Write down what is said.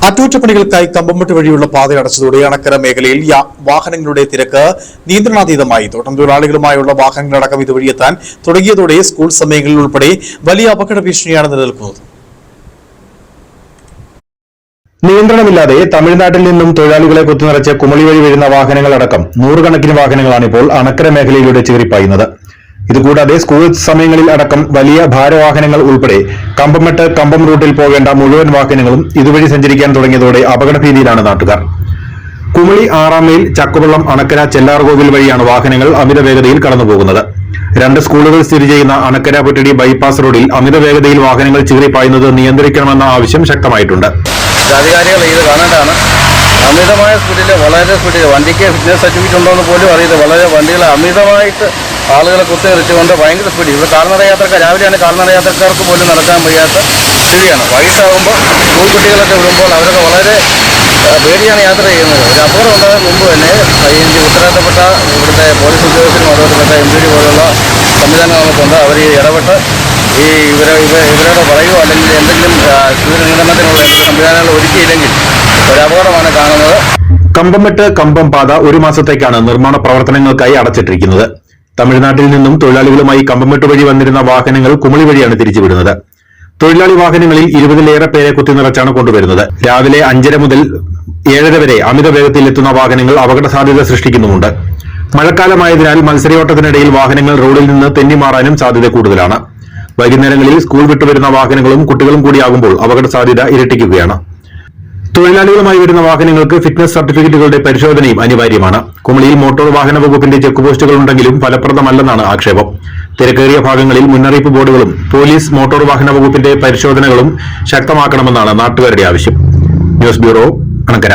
അറ്റകുറ്റപ്പണികൾക്കായി കമ്പംമെട്ട് വഴിയുള്ള പാത അടച്ചതോടെ അണക്കര മേഖലയിൽ വാഹനങ്ങളുടെ തിരക്ക് നിയന്ത്രണാതീതമായി. തോട്ടം തൊഴിലാളികളുമായുള്ള വാഹനങ്ങളടക്കം ഇതുവഴിയെത്താൻ തുടങ്ങിയതോടെ സ്കൂൾ സമയങ്ങളിൽ ഉൾപ്പെടെ വലിയ അപകട ഭീഷണിയാണ് നിലനിൽക്കുന്നത്. നിയന്ത്രണമില്ലാതെ തമിഴ്നാട്ടിൽ നിന്നും തൊഴിലാളികളെ കുത്തിനിറച്ച് കുമളി വഴി വരുന്ന വാഹനങ്ങളടക്കം നൂറുകണക്കിന് വാഹനങ്ങളാണ് ഇപ്പോൾ അണക്കര മേഖലയിലൂടെ ചീറിപ്പായുന്നത്. ഇതുകൂടാതെ സ്കൂൾ സമയങ്ങളിൽ അടക്കം വലിയ ഭാരവാഹനങ്ങൾ ഉൾപ്പെടെ കമ്പംമെട്ട് കമ്പം റൂട്ടിൽ പോകേണ്ട മുഴുവൻ വാഹനങ്ങളും ഇതുവഴി സഞ്ചരിക്കാൻ തുടങ്ങിയതോടെ അപകടഭീതിയിലാണ് നാട്ടുകാർ. കുമളി ആറാമയിൽ ചക്കുവള്ളം അണക്കര ചെല്ലാർകോവിൽ വഴിയാണ് വാഹനങ്ങൾ അമിത വേഗതയിൽ കടന്നുപോകുന്നത്. രണ്ട് സ്കൂളുകൾ സ്ഥിതി ചെയ്യുന്ന അണക്കര പുറ്റടി ബൈപ്പാസ് റോഡിൽ അമിത വേഗതയിൽ വാഹനങ്ങൾ ചീറിപ്പായുന്നത് നിയന്ത്രിക്കണമെന്ന ആവശ്യം ശക്തമായിട്ടുണ്ട്. അധികാരികൾ ഇത് കാണേണ്ടതാണ്. അമിതമായ സ്പീഡിൽ വളരെ സ്പീഡിൽ വണ്ടിക്ക് ഫിറ്റ്നസ് സർട്ടിഫിക്കറ്റ് ഉണ്ടോ എന്ന് പോലും അറിയില്ല. വളരെ വണ്ടികൾ അമിതമായിട്ട് ആളുകളെ കുത്തിനിറച്ചുകൊണ്ട് ഭയങ്കര സ്പീഡിൽ ഇവിടെ കാൽനട യാത്രക്കാർ രാവിലെയാണ് കാൽനട യാത്രക്കാർക്ക് പോലും നടക്കാൻ വയ്യാത്ത സ്ഥിതിയാണ്. വൈകിട്ടാകുമ്പോൾ സ്കൂൾ കുട്ടികളൊക്കെ വിടുമ്പോൾ അവരൊക്കെ വളരെ പേടിയാണ് യാത്ര ചെയ്യുന്നത്. ഒരു അപകടം ഉണ്ടാകാൻ മുമ്പ് തന്നെ ഉത്തരവാദിത്തപ്പെട്ട ഇവിടുത്തെ പോലീസ് ഉദ്യോഗസ്ഥരും അതുപോലെ MPD പോലുള്ള സംവിധാനങ്ങൾക്കുണ്ട്. അവർ ഇടപെട്ട് ഇവരോട് പറയുകയോ അല്ലെങ്കിൽ എന്തെങ്കിലും സ്പീഡ് നിയന്ത്രണത്തിനുള്ള സംവിധാനങ്ങൾ ഒരുക്കിയില്ലെങ്കിൽ ഒരു അപകടമാണ് കാണുന്നത്. കമ്പംമെട്ട് കമ്പം പാത ഒരു മാസത്തേക്കാണ് നിർമ്മാണ പ്രവർത്തനങ്ങൾക്കായി അടച്ചിട്ടിരിക്കുന്നത്. തമിഴ്നാട്ടിൽ നിന്നും തൊഴിലാളികളുമായി കമ്പംമെട്ട് വഴി വന്നിരുന്ന വാഹനങ്ങൾ കുമളി വഴിയാണ് തിരിച്ചുവിടുന്നത്. തൊഴിലാളി വാഹനങ്ങളിൽ 20-ലേറെ പേരെ കുത്തിനിറച്ചാണ് കൊണ്ടുവരുന്നത്. രാവിലെ 5:30 മുതൽ 7:30 വരെ അമിത വേഗത്തിൽ എത്തുന്ന വാഹനങ്ങൾ അപകട സാധ്യത സൃഷ്ടിക്കുന്നുമുണ്ട്. മഴക്കാലമായതിനാൽ മത്സരയോട്ടത്തിനിടയിൽ വാഹനങ്ങൾ റോഡിൽ നിന്ന് തെന്നിമാറാനും സാധ്യത കൂടുതലാണ്. വൈകുന്നേരങ്ങളിൽ സ്കൂൾ വിട്ടുവരുന്ന വാഹനങ്ങളും കുട്ടികളും കൂടിയാകുമ്പോൾ അപകട സാധ്യത ഇരട്ടിക്കുകയാണ്. തൊഴിലാളികളുമായി വരുന്ന വാഹനങ്ങൾക്ക് ഫിറ്റ്നസ് സർട്ടിഫിക്കറ്റുകളുടെ പരിശോധനയും അനിവാര്യമാണ്. കുമളിയിൽ മോട്ടോർ വാഹന വകുപ്പിന്റെ ചെക്ക് പോസ്റ്റുകൾ ഉണ്ടെങ്കിലും ഫലപ്രദമല്ലെന്നാണ് ആക്ഷേപം. തിരക്കേറിയ ഭാഗങ്ങളിൽ മുന്നറിയിപ്പ് ബോർഡുകളും പോലീസ് മോട്ടോർ വാഹന വകുപ്പിന്റെ പരിശോധനകളും ശക്തമാക്കണമെന്നാണ് നാട്ടുകാരുടെ ആവശ്യം. News bureau, Anakkara.